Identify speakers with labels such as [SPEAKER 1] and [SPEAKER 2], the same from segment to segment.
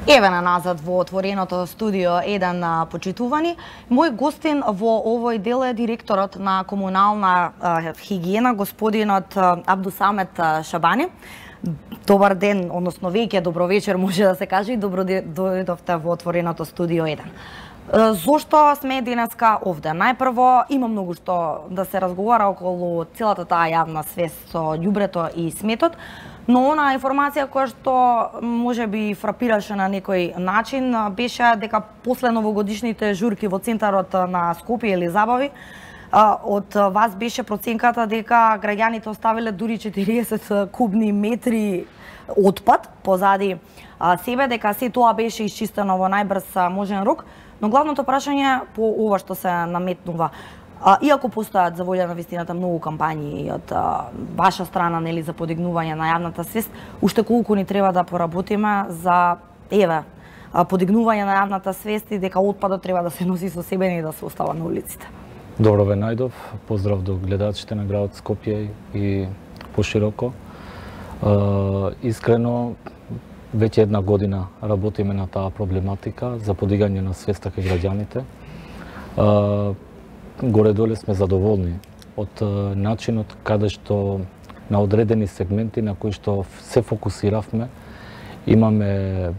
[SPEAKER 1] Еве на назад во отвореното студио 1 почитувани. Мој гостин во овој дел е директорот на комунална хигиена, господинот Абдусамет Шабани. Добар ден, односно веќе добро вечер може да се каже и добро дојдовте во отвореното студио 1. Зошто сме денеска овде? Најпрво има многу што да се разговара околу целата таа јавна свест со ѓубрето и сметот. Но она информација која што може би фрапираше на некој начин беше дека после новогодишните журки во центарот на Скопје или забави, од вас беше проценката дека граѓаните оставиле дури 40 кубни метри отпад позади себе, дека се тоа беше исчистено во најбрз можен рок. Но главното прашање по ова што се наметнува, иако постојат за волја на вистината многу кампањи од ваша страна, нели, за подигнување на јавната свест, уште колку ни треба да поработиме за подигнување на јавната свест и дека отпадот треба да се носи со себе и да се остава на улиците?
[SPEAKER 2] Добро ве најдов, поздрав до гледачите на градот Скопје и пошироко. Искрено, веќе една година работиме на таа проблематика за подигање на свеста кај граѓаните. Горе-доле сме задоволни од начинот каде што на одредени сегменти на кои што се фокусиравме, имаме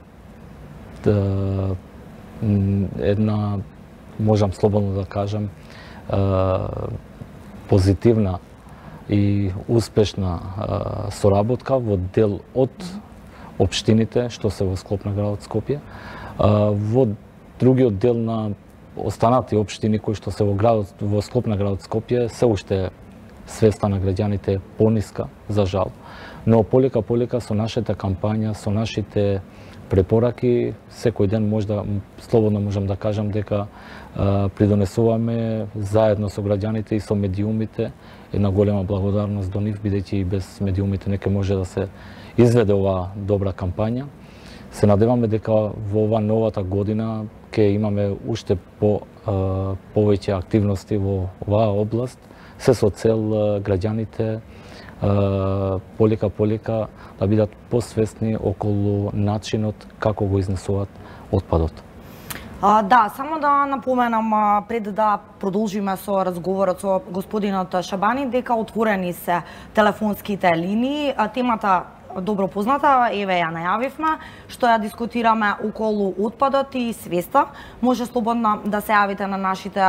[SPEAKER 2] една, можам слободно да кажам, позитивна и успешна соработка во дел од општините што се во склоп на градот Скопје, во другиот дел на останати општини кои што се во склоп на градот Скопје, се уште свеста на граѓаните е пониска, за жал. Но полека со нашата кампања, со нашите препораки, секој ден слободно можам да кажам дека придонесуваме заедно со граѓаните и со медиумите една голема благодарност до нив, бидејќи и без медиумите не може да се изведе оваа добра кампања. Се надеваме дека во ова новата година ќе имаме уште повеќе активности во оваа област, се со цел граѓаните полека да бидат посвесни околу начинот како го изнесуваат отпадот.
[SPEAKER 1] Да, само да напоменам пред да продолжиме со разговорот со господинот Шабани дека отворени се телефонските линии, темата добро позната, еве ја најавивме, што ја дискутираме околу отпадот и свеста. Може слободно да се јавите на нашите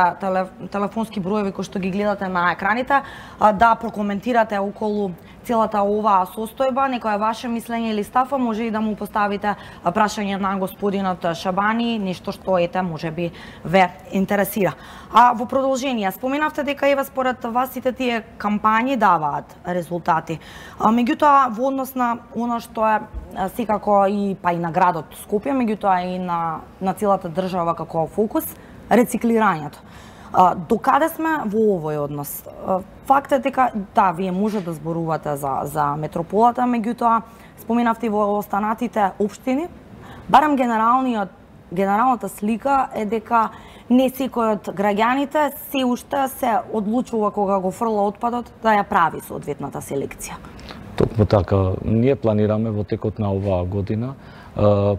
[SPEAKER 1] телефонски броеви кои што ги гледате на екраните, да прокоментирате околу целата оваа состојба, некоја ваше мислење или став, може и да му поставите прашање на господинот Шабани, нешто што можеби ве интересира. Во продолжение, споменавте дека еве според вас сите тие кампањи даваат резултати. Меѓутоа, во однос на она што е секако и на градот Скопје, меѓутоа и на целата држава како фокус, рециклирањето. Докаде сме во овој однос? Факт е дека, да, вие може да зборувате за метрополата, меѓутоа, споменавте во останатите општини, барем генералната слика е дека не секој од граѓаните се уште се одлучува кога го фрла отпадот да ја прави соодветната селекција.
[SPEAKER 2] Токму така, ние планираме во текот на оваа година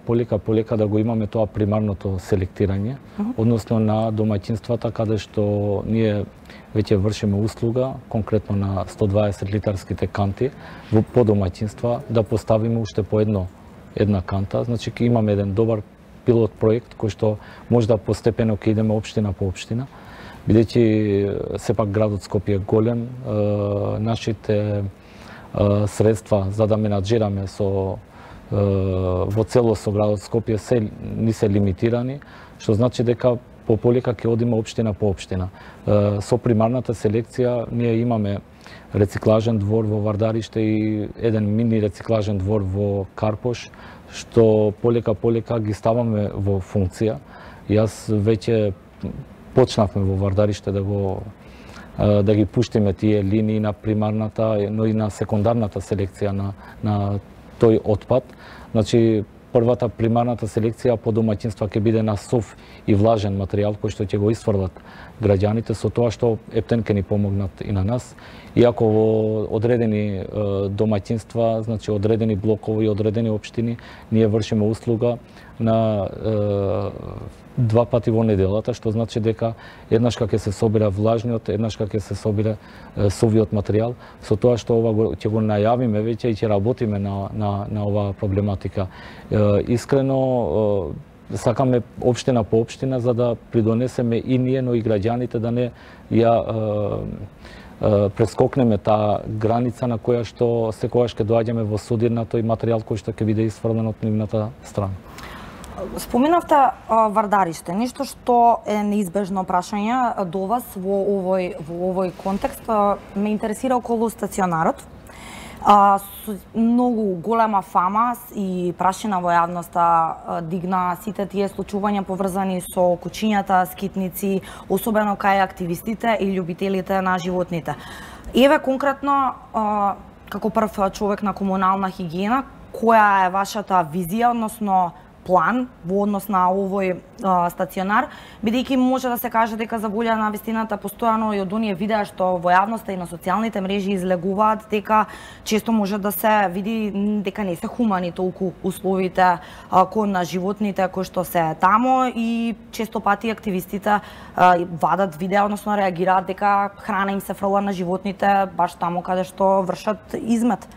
[SPEAKER 2] полека да го имаме тоа примарното селектирање, односно на домаќинствата каде што ние веќе вршиме услуга, конкретно на 120 литарските канти по домаќинства, да поставиме уште по една канта. Значи имаме еден добар пилот проект кој што може да постепено ќе идеме општина по општина, бидејќи сепак градот Скопје е голем, нашите средства за да менаџираме во целост со градот Скопје ни се лимитирани, што значи дека полека ќе одиме општина по општина. Со примарната селекција ние имаме рециклажен двор во Вардариште и еден мини рециклажен двор во Карпош, што полека ги ставаме во функција. Јас веќе почнавме во Вардариште да ги пуштиме тие линии на примарната, но и на секундарната селекција на тој отпад. Значи, првата примарната селекција по домаќинства ќе биде на сов и влажен материјал кој што ќе го исфрлат граѓаните, со тоа што ептен ќе ни помогнат и на нас. Иако во одредени домаќинства, значи одредени блокови и одредени општини, ние вршиме услуга на 2 пати во неделата, што значи дека еднаш кога ќе се собира влажниот, еднаш кога ќе се собира совиот материјал, со тоа што ова ќе го најавиме веќе и ќе работиме на оваа проблематика. Искрено сакаме општина по општина за да придонесеме и ние, но и граѓаните да не ја прескокнеме таа граница на која што секогаш ќе доаѓаме во судир на тој материјал кој што ќе биде исфрлен од нивната страна.
[SPEAKER 1] Споминавте Вардариште, нешто што е неизбежно прашање до вас во овој контекст. Ме интересира околу стационарот. Со многу голема фама и прашина во јавноста дигна сите тие случувања поврзани со кучињата, скитници, особено кај активистите и љубителите на животните. Еве конкретно, како прв човек на комунална хигиена, која е вашата визија, односно план во однос на овој стационар, бидејќи може да се каже дека за волја на вистината постојано и од оние видеа што во јавноста и на социјалните мрежи излегуваат дека често може да се види дека не се хумани толку условите кон на животните кои што се тамо и често пати активистите вадат видеа, односно реагираат дека храна им се фрла на животните баш таму каде што вршат измет.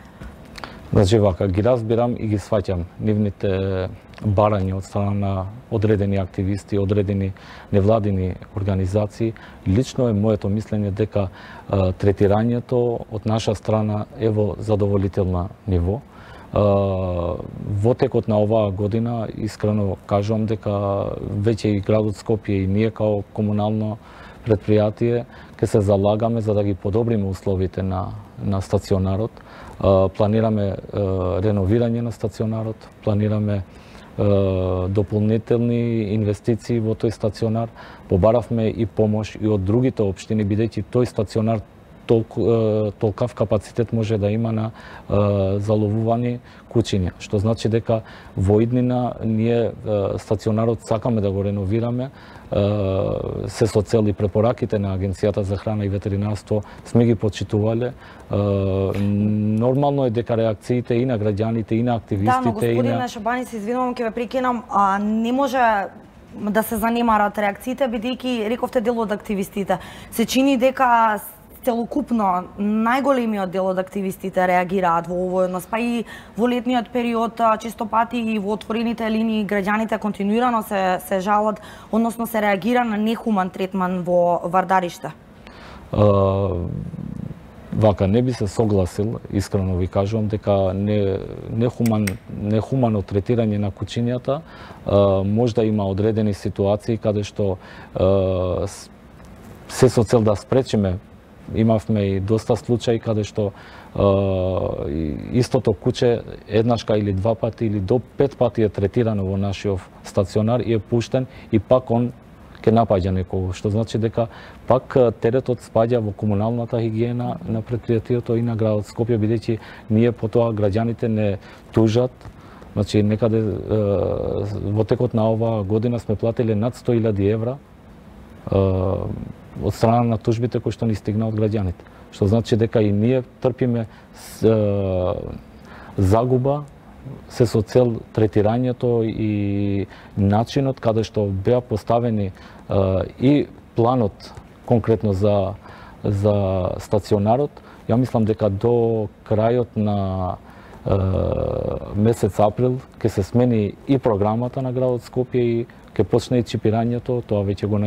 [SPEAKER 2] Значи вака, ги разбирам и ги сваќам нивните барања од страна на одредени активисти, одредени невладини организации. Лично е моето мислење дека третирањето од наша страна е во задоволително ниво. Во текот на оваа година, искрено кажувам дека веќе и градот Скопје и ние као комунално предпријатие ќе се залагаме за да ги подобриме условите на стационарот. Планираме реновирање на стационарот, планираме дополнителни инвестиции во тој стационар. Побаравме и помош и од другите општини, бидејќи тој стационар толкав капацитет може да има на заловувани кучиња, што значи дека во иднина ние стационарот сакаме да го реновираме, се со цел и препораките на Агенцијата за храна и ветеринарство сме ги почитувале. Нормално е дека реакциите и на граѓаните и на активистите
[SPEAKER 1] но господине Шабани, се извинувам, ќе ве прекинам, не може да се занемарат реакциите, бидејќи рековте дел од активистите. Се чини дека целокупно најголемиот дел од активистите реагираат во овој однос, па и во летниот период често пати и во отворените линии граѓаните континуирано се жалат, односно се реагира на нехуман третман во Вардариште.
[SPEAKER 2] Вака, не би се согласил, искрено ви кажувам, дека нехумано третирање на кучињата може да има одредени ситуации каде што се со цел да спречиме. Имавме и доста случаи каде што истото куче еднашка или 2 пати или до 5 пати е третирано во нашиот стационар и е пуштен и пак он ќе напаѓа некого, што значи дека пак теретот спаѓа во комуналната хигиена на предпријатието и на градот Скопје, бидејќи ние по тоа граѓаните не тужат. Значи некаде во текот на оваа година сме платиле над 100.000 евра од страна на тужбите кои што ни стигна од граѓаните. Што значи дека и ние трпиме загуба се со цел третирањето и начинот каде што беа поставени и планот конкретно за стационарот. Ја мислам дека до крајот на месец април ќе се смени и програмата на градот Скопје и ќе почне и чипирањето, тоа веќе го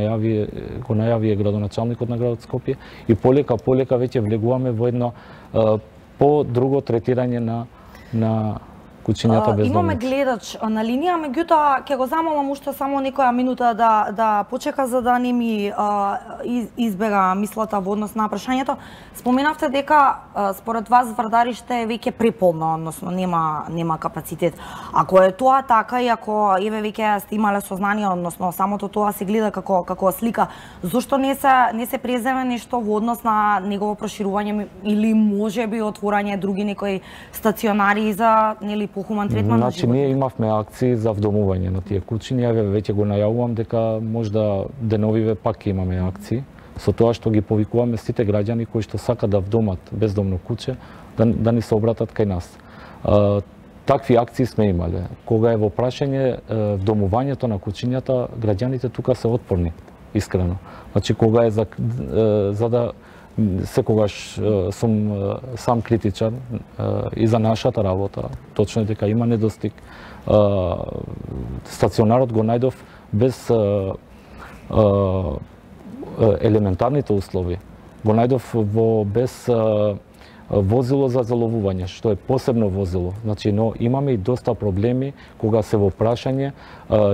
[SPEAKER 2] најави градоначалникот на градот Скопје и полека веќе влегуваме во едно по-друго третирање на кучињата без домови.
[SPEAKER 1] Имаме гледач на линија, меѓутоа ќе го замолам уште само некоја минута да почека за да не ми избега мислата во однос на прашањето. Споменавте дека според вас Вардариште е веќе преполно, односно нема капацитет. Ако е тоа така и ако еве веќе сте имале сознание, односно самото тоа се гледа како слика, зошто не се преземе нешто во однос на негово проширување или можеби отворање други некои стационари за похуман третман на
[SPEAKER 2] Значи
[SPEAKER 1] животните?
[SPEAKER 2] ние имавме акции за вдомување на тие кучиња, ја веќе го најавувам дека можда деновиве пак ќе имаме акции, со тоа што ги повикуваме сите граѓани кои што сакат да вдомат бездомно куче, да ни се обратат кај нас. Такви акции сме имале. Кога е во прашање вдомувањето на кучињата, граѓаните тука се отпорни, искрено. Значи кога е за да секогаш сум сам критичар и за нашата работа. Точно е дека има недостиг. Стационарот го најдов без елементарните услови. Го најдов без возило за заловување, што е посебно возило. Значи, но имаме и доста проблеми кога се во прашање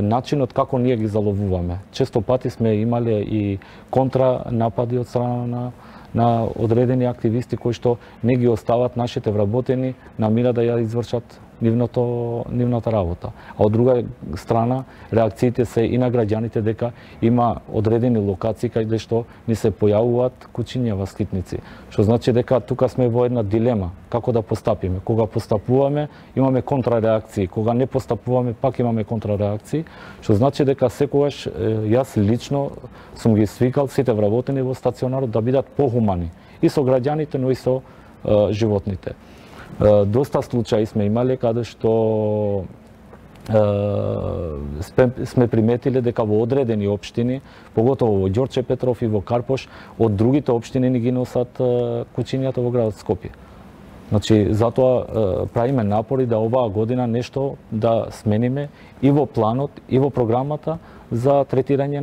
[SPEAKER 2] начинот како ние ги заловуваме. Често пати сме имале и контра напади од страна на одредени активисти кои што не ги остават нашите вработени на мира да ја извршат нивната работа. А од друга страна, реакциите се и на граѓаните дека има одредени локации каде што ни се појавуваат кучиња скитници. Што значи дека тука сме во една дилема како да постапиме. Кога постапуваме, имаме контрареакции, кога не постапуваме, пак имаме контрареакции, што значи дека секогаш јас лично сум ги свикал сите вработени во стационарот да бидат похумани и со граѓаните, но и со животните. Доста случаи сме имале каде што сме приметиле дека во одредени општини, поготово во Ѓорче Петров и во Карпош, од другите општини ни ги носат кучињата во градот Скопје. Значи, затоа правиме напори да оваа година нешто да смениме и во планот, и во програмата за третирање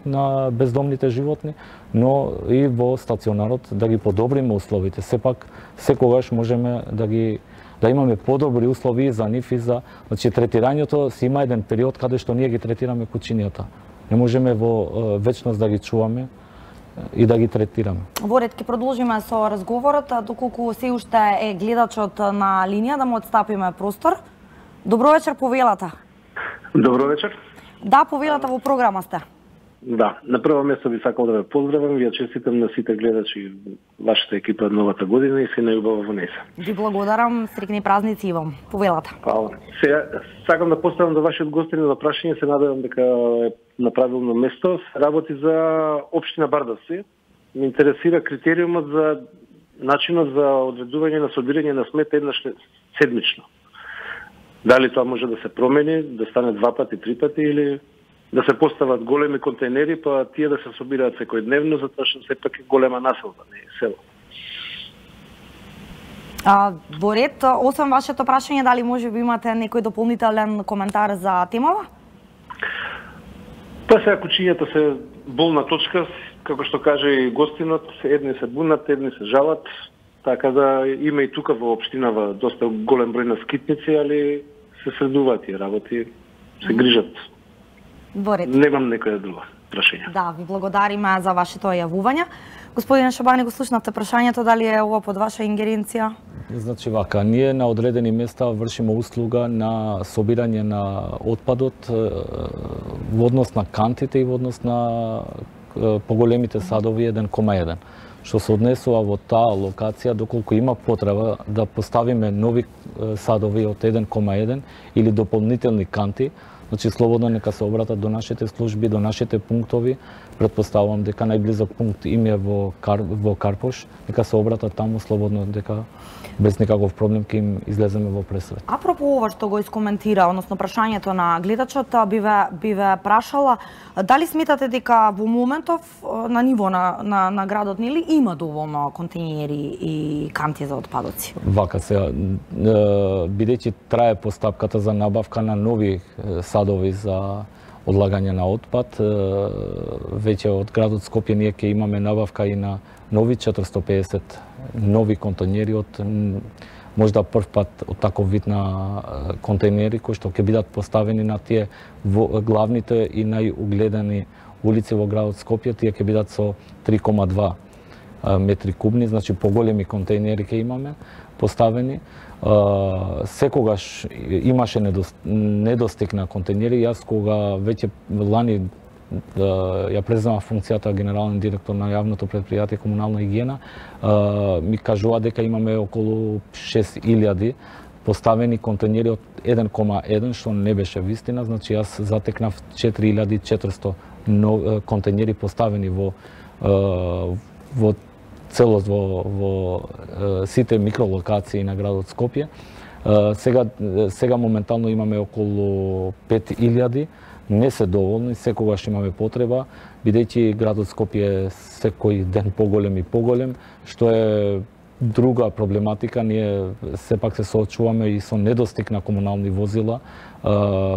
[SPEAKER 2] на бездомните животни, но и во стационарот да ги подобриме условите. Сепак, секогаш можеме да имаме подобри услови за нив и за... Значи, третирањето си има еден период каде што ние ги третираме кучињата. Не можеме во вечност да ги чуваме и да ги третираме.
[SPEAKER 1] Во ред, ќе продолжиме со разговорот, доколку се уште е гледачот на линија, да му отстапиме простор. Добро вечер, повелата.
[SPEAKER 3] Добро вечер.
[SPEAKER 1] Да, повелата во програма сте.
[SPEAKER 3] Да, на прво место би сакал да ве поздравам, ви ја честитам на сите гледачи вашата екипа новата година и се најубаво во неса.
[SPEAKER 1] Ви благодарам, среќни празници и вам. Повелата.
[SPEAKER 3] Фала. Сега сакам да поставам до вашиот гостин на прашање, се надевам дека е на правилно место. Работи за општина Бардовци. Ме интересира критериумот за начинот за одредување на собирање на смет еднаш седмично. Дали тоа може да се промени, да стане 2 пати, 3 пати или да се постават големи контейнери, па тие да се собираат секојдневно, затоа што сепак е голема населба, не е село.
[SPEAKER 1] Во ред, освен вашето прашање, дали може би имате некој дополнителен коментар за темава?
[SPEAKER 3] Па сега кучињата се болна точка, како што каже и гостинот, едни се бунат, едни се жалат, така да има и тука во општинава доста голем број на скитници, али се средуваат тие работи, се грижат.
[SPEAKER 1] Во ред.
[SPEAKER 3] Немам некоја друга прашање.
[SPEAKER 1] Да, ви благодариме за вашето јавување. Господине Шабани, го слушнавте прашањето, дали е ова под ваша ингеренција?
[SPEAKER 2] Значи вака, ние на одредени места вршиме услуга на собирање на отпадот во однос на кантите и во однос на поголемите садови 1,1. Што се однесува во таа локација, доколку има потреба да поставиме нови садови од 1,1 или дополнителни канти, значи слободно нека се обратат до нашите служби, до нашите пунктови. Предпоставувам дека најблизок пункт им е во Карпош, нека се обратат таму слободно, дека без никаков проблем ќе им излеземе во пресвет.
[SPEAKER 1] Апропо ова што го искоментира, односно прашањето на гледачот, би ве прашала дали сметате дека во моментов на ниво на градот нели има доволно контейнери и канти за отпадоци?
[SPEAKER 2] Вака сега, бидејќи трае постапката за набавка на нови садови за одлагање на отпад, веќе од градот Скопје ние ќе имаме набавка и на нови 450 нови контейнери од можда прв пат од таков вид на контейнери кои што ќе бидат поставени на тие главните и најугледани улици во градот Скопје, тие ќе бидат со 3,2 метри кубни, значи поголеми контейнери ќе имаме поставени. Секогаш имаше недостиг на контейнери. Јас кога веќе лани ја преземав функцијата генерален директор на јавното предпријатие комунална хигиена, ми кажува дека имаме околу 6000 поставени контейнери од 1,1, што не беше вистина, значи јас затекнав 4400 контейнери поставени во целост во сите микролокации на градот Скопје. Сега моментално имаме околу 5000, не се доволни, секогаш имаме потреба, бидејќи градот Скопје е секој ден поголем и поголем, што е друга проблематика. Ние сепак се соочуваме и со недостиг на комунални возила.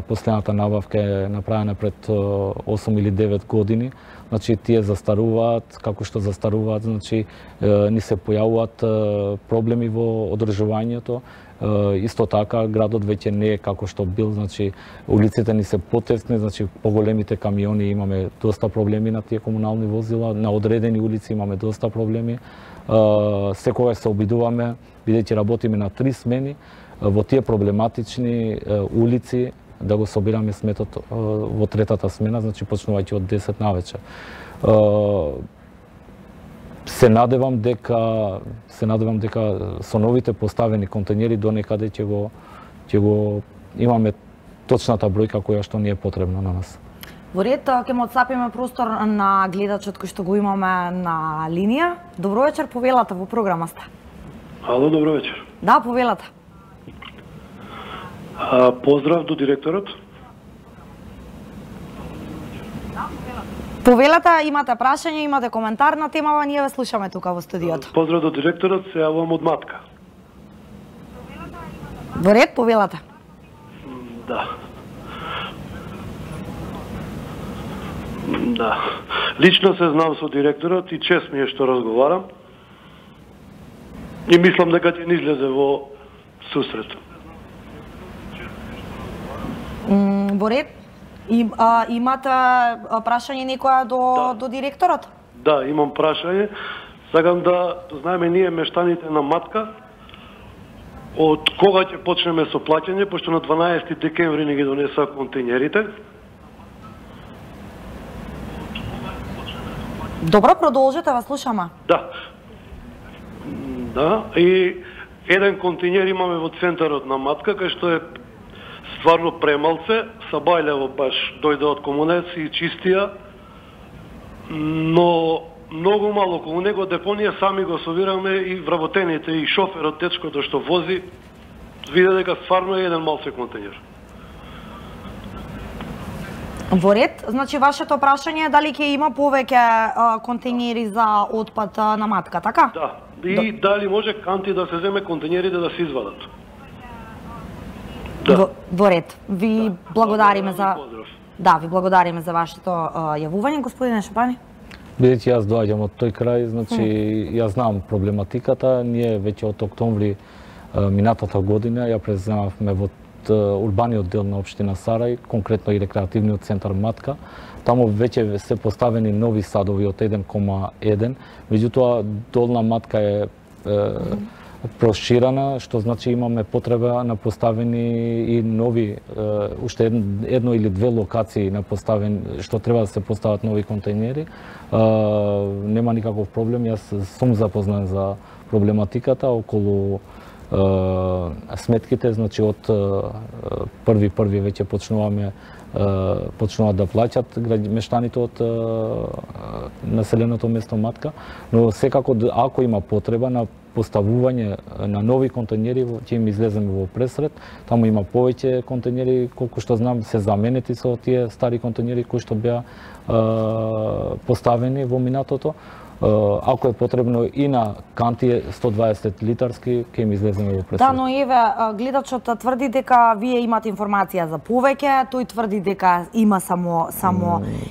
[SPEAKER 2] Последната набавка е направена пред 8 или 9 години. Значи тие застаруваат, како што застаруваат, значи ни се појавуваат проблеми во одржувањето. Исто така градот веќе не е како што бил, значи улиците ни се потесни, значи поголемите камиони, имаме доста проблеми на тие комунални возила, на одредени улици имаме доста проблеми. Секогаш се обидуваме, бидејќи работиме на 3 смени, во тие проблематични улици да го собираме сметот во третата смена, значи почнувајќи од 10 навечер. Се надевам дека со новите поставени контейнери до некаде ќе го имаме точната бројка која што ни е потребна на нас.
[SPEAKER 1] Во ред, ќе му отцапиме простор на гледачот кој што го имаме на линија. Добро вечер, повелата во програма сте.
[SPEAKER 3] Ало, добро вечер.
[SPEAKER 1] Да, повелата.
[SPEAKER 3] Поздрав до директорот.
[SPEAKER 1] Повелата, имате прашање, имате коментар на темава, ние ве слушаме тука во студиото.
[SPEAKER 3] Поздрав до директорот, се јавувам од Матка.
[SPEAKER 1] Во ред, повелата.
[SPEAKER 3] Да. Да. Лично се знам со директорот и чест ми е што разговарам. И мислам дека ќе ни излезе во сусрет.
[SPEAKER 1] Во ред. Имате прашање некоја до директорот?
[SPEAKER 3] Да, имам прашање. Сакам да знаеме ние мештаните на Матка од кога ќе почнеме со плаќање, пошто на 12 декември ни ги донеса контейнерите.
[SPEAKER 1] Добро, продолжете, вас слушаме.
[SPEAKER 3] Да. Да, и еден контейнер имаме во центарот на Матка, кај што е стварно премалце, сабајлево баш дојде од комунеци и чистија, но многу мало околу него депонија сами го собираме и вработените и шоферот, дечкото што вози, виде дека стварно е еден малце контейнер.
[SPEAKER 1] Во ред, значи вашето прашање е дали ќе има повеќе контейнери за отпад на Матка, така?
[SPEAKER 3] Да, и дали може канти да се земе контейнерите да се извадат.
[SPEAKER 1] Да. Во ред. Ви благодариме за ви благодариме за вашето јавување, господине Шабани.
[SPEAKER 2] Бидејќи јас доаѓам од тој крај, значи јас знам проблематиката. Ние веќе од октомври минатата година ја преземавме во урбаниот дел на општина Сарај, конкретно и рекреативниот центар Матка. Таму веќе се поставени нови садови од 1,1, меѓутоа долна Матка е проширена, што значи имаме потреба на поставени и нови, уште едно или две локации на поставени, што треба да се постават нови контейнери. Нема никаков проблем, јас сум запознат за проблематиката околу сметките, значи од 1.1. веќе почнуваат да плаќат мештаните од населеното место Матка, но секако ако има потреба на поставување на нови контейнери, ќе им излеземе во пресред. Таму има повеќе контейнери, колку што знам, се заменети со тие стари контейнери кои што беа поставени во минатото. Ако е потребно и на канти 120 литарски, ќе им излеземе во пресред.
[SPEAKER 1] Да, но еве, гледачот тврди дека вие имате информација за повеќе, тој тврди дека има само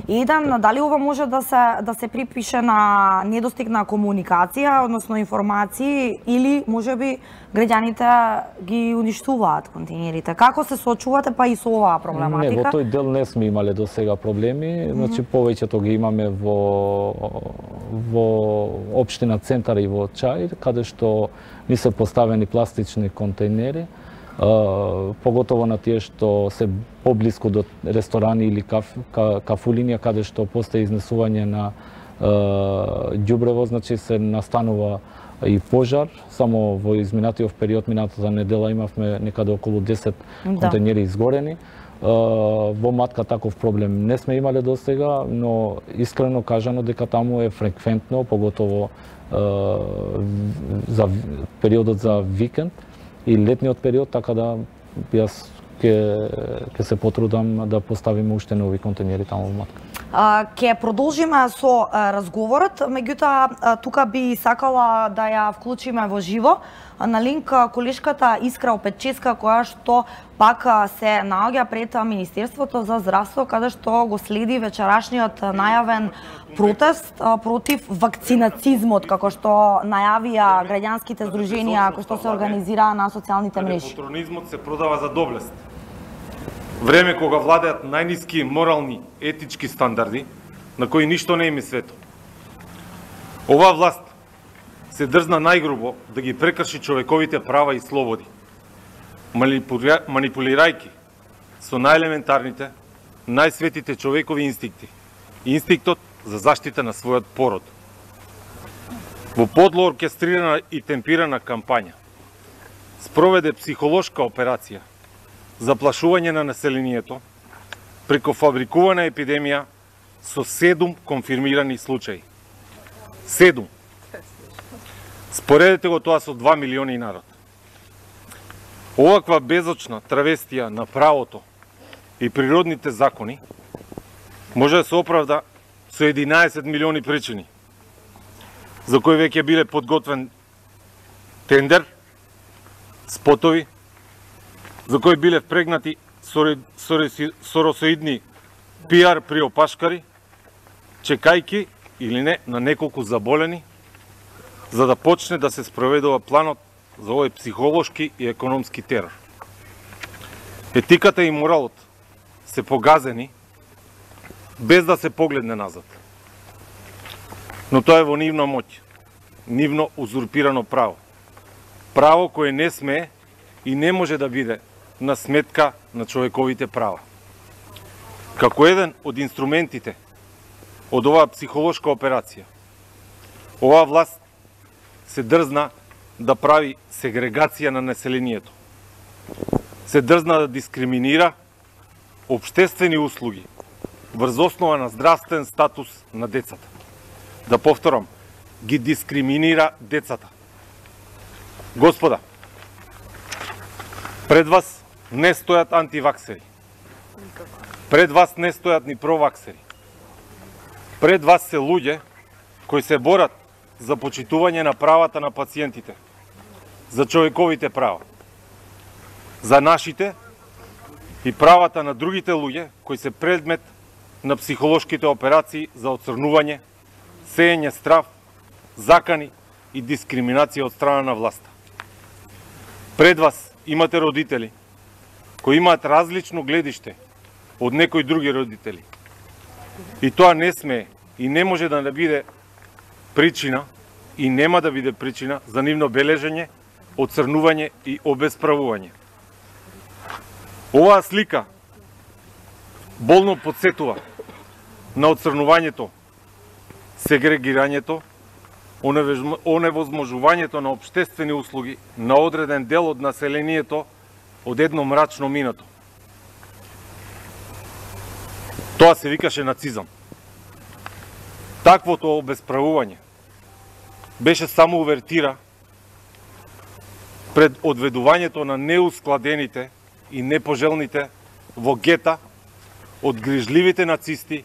[SPEAKER 1] еден. Дали ова може да се припише на недостиг на комуникација, односно информации, или можеби граѓаните ги уништуваат контейнерите? Како се соочувате па и со оваа проблематика?
[SPEAKER 2] Не, во тој дел не сме имале до сега проблеми, значи повеќето ги имаме во општина Центар и во Чаир, каде што ни се поставени пластични контейнери, поготово на тие што се поблиску до ресторани или кафулинија, каде што постои изнесување на ѓубрево, значи се настанува и пожар. Само во изминатиот период, минатата недела, имавме некаде околу 10 контейнери изгорени. Во Матка таков проблем не сме имале до сега, но искрено кажано дека таму е фреквентно, поготово за периодот за викенд и летниот период, така да јас ќе се потрудам да поставиме уште нови контейнери таму во Матка.
[SPEAKER 1] Ќе продолжиме со разговорот, меѓутоа тука би сакала да ја вклучиме во живо на линк колешката Искра Опетческа, која што пак се наоѓа пред Министерството за здравство, каде што го следи вечерашниот најавен протест против вакцинацизмот, како што најавија граѓанските здруженија кои што се организираа на социјалните мрежи.
[SPEAKER 4] Патронизмот се продава за доблест. Време кога владеат најниски морални, етички стандарди, на кои ништо не им е свето. Оваа власт се дрзна најгрубо да ги прекрши човековите права и слободи, манипулирајќи со најелементарните, најсветите човекови инстинкти, инстинктот за заштита на својот пород. Во подло оркестрирана и темпирана кампања спроведе психолошка операција заплашување на населението преку фабрикувана епидемија со 7 конфирмирани случаи. 7. Споредете го тоа со 2 милиони народ. Оваква безочна травестија на правото и природните закони може да се оправда со 11 милиони причини, за кои веќе биле подготвен тендер, спотови, за кои биле впрегнати соросоидни пиар приопашкари, чекајки или не на неколку заболени, за да почне да се спроведува планот за овој психолошки и економски терор. Етиката и моралот се погазени без да се погледне назад. Но тоа е во нивна моќ, нивно узурпирано право. Право кое не смее и не може да биде на сметка на човековите права. Како еден од инструментите од оваа психолошка операција, оваа власт се дрзна да прави сегрегација на населението. Се дрзна да дискриминира општествени услуги врз основа на здравствен статус на децата. Да повторам, ги дискриминира децата. Господа, пред вас не стојат антиваксери. Пред вас не стојат ни проваксери. Пред вас се луѓе кои се борат за почитување на правата на пациентите, за човековите права, за нашите и правата на другите луѓе кои се предмет на психолошките операции за оцрнување, сеење страв, закани и дискриминација од страна на власта. Пред вас имате родители кои имаат различно гледиште од некои други родители. И тоа не смее и не може да биде причина и нема да биде причина за нивно бележење, оцрнување и обесправување. Оваа слика болно подсетува на оцрнувањето, сегрегирањето, оневозможувањето на општествени услуги на одреден дел од населението од едно мрачно минато. Тоа се викаше нацизам. Таквото обесправување беше само увертира пред одведувањето на неускладените и непожелните во гета од грижливите нацисти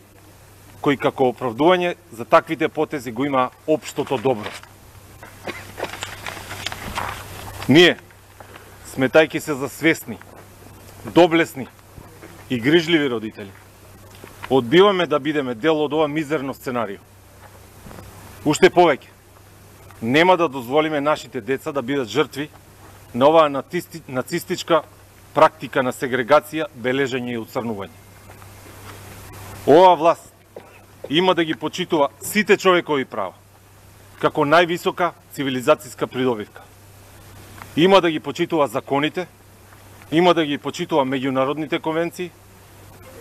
[SPEAKER 4] кои како оправдување за таквите потези го има општото добро. Ние, сметајќи се за свесни, доблесни и грижливи родители, одбиваме да бидеме дел од ова мизерно сценарио. Уште повеќе, нема да дозволиме нашите деца да бидат жртви на оваа нацистичка практика на сегрегација, бележење и оцрнување. Оваа власт има да ги почитува сите човекови права, како највисока цивилизацијска придобивка. Има да ги почитува законите, има да ги почитува меѓународните конвенции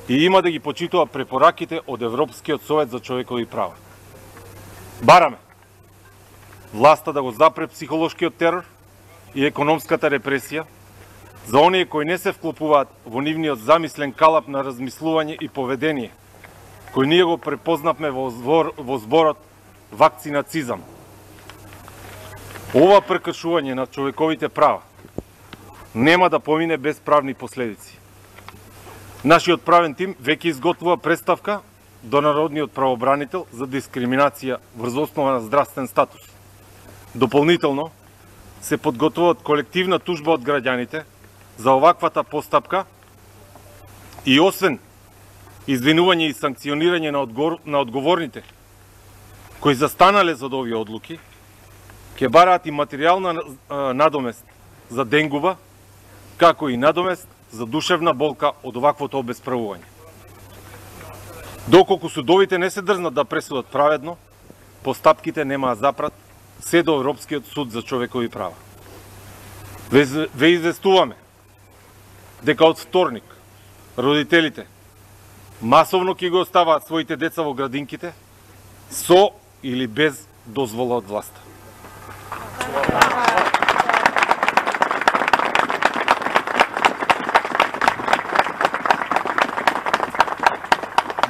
[SPEAKER 4] и има да ги почитува препораките од Европскиот совет за човекови права. Бараме власта да го запре психолошкиот терор и економската репресија, за оние кои не се вклопуваат во нивниот замислен калап на размислување и поведение, кој ние го препознавме во зборот вакцинацизам. Ова прекршување на човековите права нема да помине без правни последици. Нашиот правен тим веќе изготвува представка до Народниот правобранител за дискриминација врз основа на здравствен статус. Дополнително, се подготвуваат колективна тужба од граѓаните за оваквата постапка и освен извинување и санкционирање на одговорните кои застанале за овие одлуки, ќе бараат и материјална надомест за денгуба, како и надомест за душевна болка од оваквото обесправување. Доколку судовите не се дрзнат да пресудат праведно, постапките немаа запрат се до Европскиот суд за човекови права. Ве известуваме дека од вторник родителите масовно ќе го оставаат своите деца во градинките со или без дозвола од власта.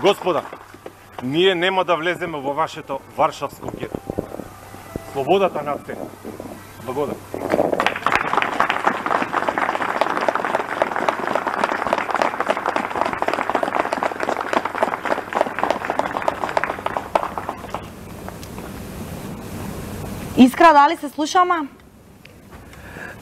[SPEAKER 4] Господа, ние нема да влеземе во вашето варшавско гето. Слободата надстена. Благодарам.
[SPEAKER 1] Искра, дали се слушаме?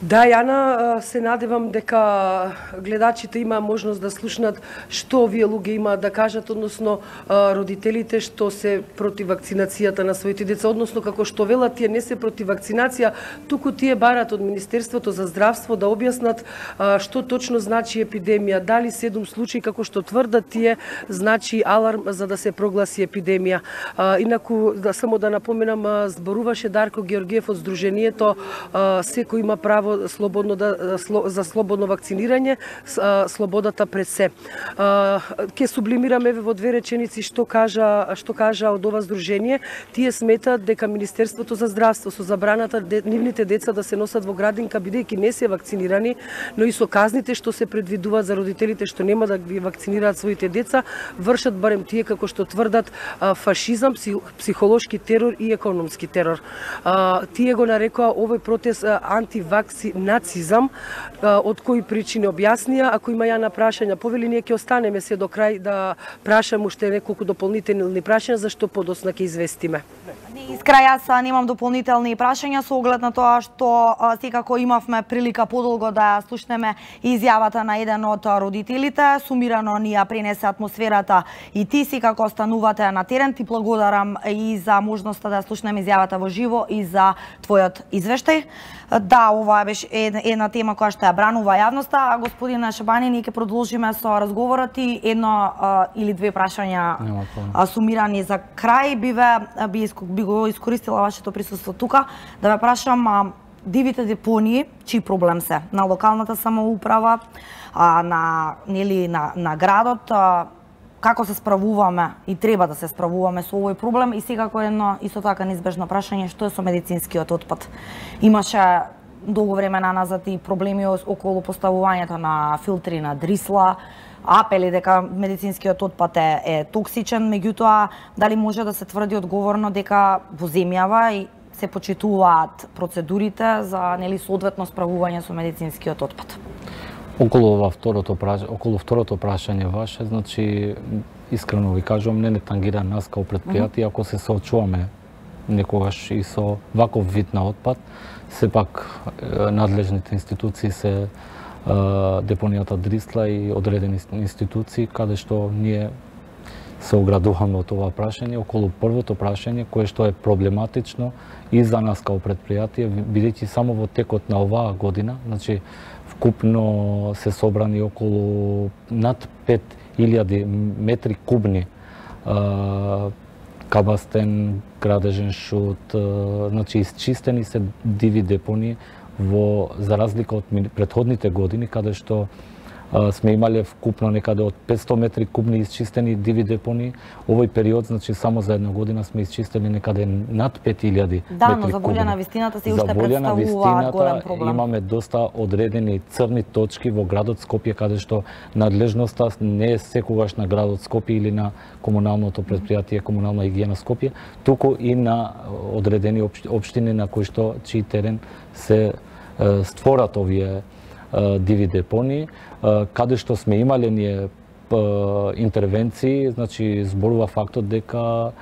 [SPEAKER 5] Да, Јана, се надевам дека гледачите имаа можност да слушнат што овие луѓе имаат да кажат, односно родителите што се против вакцинацијата на своите деца, односно како што велат, тие не се против вакцинација, туку тие барат од Министерството за здравство да објаснат што точно значи епидемија, дали 7 случаи како што тврдат тие значи аларм за да се прогласи епидемија. Инаку само да напоменам, зборуваше Дарко Георгиев од Сдруженијето секој има право за слободно вакцинирање, слободата пред се. Ке сублимираме во 2 реченици што кажа од ова здружение. Тие сметат дека Министерството за здравство со забраната нивните деца да се носат во градинка бидејќи не се вакцинирани, но и со казните што се предвидуваат за родителите што нема да ги вакцинираат своите деца, вршат барем тие како што тврдат фашизам, психолошки терор и економски терор. Тие го нарекоа овој протест антивакцинацизам, од кои причини објаснија. Ако има Јана прашања, повели ние ќе останеме се до крај да прашаме уште неколку дополнителни прашања, зашто подосна ќе известиме.
[SPEAKER 1] Искра, јас немам дополнителни прашања со оглед на тоа што секако имавме прилика подолго да слушнеме изјавата на еден од родителите. Сумирано ни ја пренесе атмосферата и ти секако останувате на терен. Ти благодарам и за можноста да слушнеме изјавата во живо и за твојот извештај. Да, ова беше една тема која што ја бранува јавноста. Господин Шабани, ние ќе продолжиме со разговорот и едно или 2 прашања сумирани за крај. Би го искористила вашето присуство тука да ве прашам дивите депонии, чиј проблем се? На локалната самоуправа, на градот, како се справуваме и треба да се справуваме со овој проблем и секако едно исто така неизбежно прашање, што е со медицинскиот отпад? Имаше долго време назад и проблеми околу поставувањето на филтри на дрисла, апели дека медицинскиот отпад е токсичен, меѓутоа дали може да се тврди одговорно дека во земјава и се почитуваат процедурите за соодветно справување со медицинскиот отпад?
[SPEAKER 2] Околу второто прашање ваше, значи искрено ви кажувам, не тангира нас као предпријатие, ако се соочуваме некогаш и со ваков вид на отпад, сепак надлежните институции се депонијата Дрисла и одредени институции каде што ние се оградуваме од ова прашање. Околу првото прашање, кое што е проблематично и за нас као предпријатие, бидејќи само во текот на оваа година, значи вкупно се собрани околу над 5000 метри кубни кабастен, градежен шут, значи исчистени се диви депонии за разлика од претходните години, каде што сме имале вкупно некаде од 500 метри кубни исчистени диви депонии. Овој период, значи само за една година сме исчистени некаде над 5000 метри кубни.
[SPEAKER 1] Да, но за волја на вистината се уште представуваат голем проблем.
[SPEAKER 2] Имаме доста одредени црни точки во градот Скопје, каде што надлежноста не е секогаш на градот Скопје или на комуналното предпријатие Комунална хигиена Скопје, туку и на одредени општини на кои што чиј терен се створат овие диви депонии, каде што сме имале ние интервенции, значи зборува фактот дека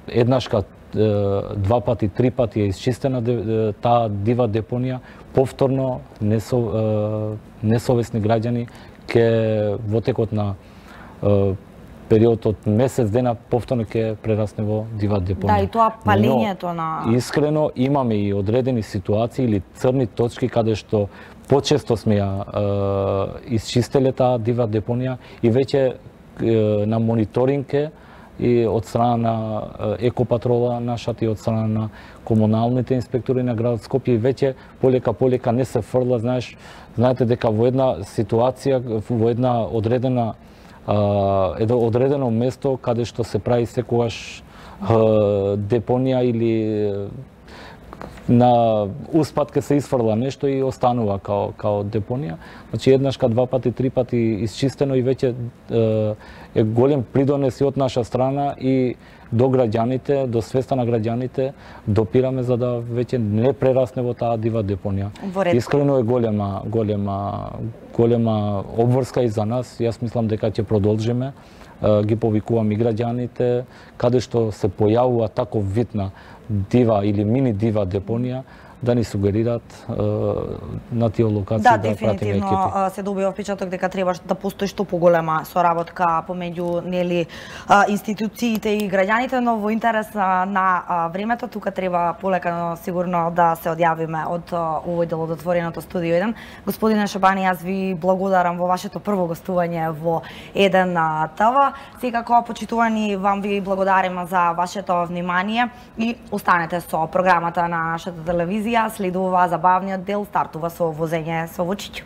[SPEAKER 2] еднашка, два пати, три пати е исчистена таа дива депонија, повторно несовесни граѓани ке во текот на период од месец дена повторно ќе прерасне во дива депонија.
[SPEAKER 1] Да, и тоа палењето на...
[SPEAKER 2] Искрено имаме и одредени ситуации или црни точки каде што почесто сме ја исчистеле таа дива депонија и веќе на мониторинг и од страна на екопатрола нашата и од страна на комуналните инспектори на градот Скопје и веќе полека не се фрла, знаете дека во една ситуација, во една одредено место каде што се прави секогаш депонија или на успат ке се изфрла нешто и останува као депонија. Значи еднашка, два пати, три пати исчистено и веќе е голем придонес и од наша страна и до граѓаните, до свеста на граѓаните допираме за да веќе не прерасне во таа дива депонија. Искрено е голема обврска и за нас. Јас мислам дека ќе продолжиме. Ги повикувам и граѓаните каде што се појавува таков вид на дива или мини дива депонија да ни сугерираат на тие локации да пратиме екипи. Да, дефинитивно
[SPEAKER 1] се добива впечаток дека треба да постои што поголема соработка помеѓу нели институциите и граѓаните, но во интерес на времето тука треба полека сигурно да се одјавиме од овој дел од отвореното студио 1. Господине Шабани, јас ви благодарам во вашето прво гостување во 1 ТВ. Секако почитувани вам ви благодариме за вашето внимание и останете со програмата на нашата телевизија. Следува забавниот дел, стартува со возење со Вучиќ.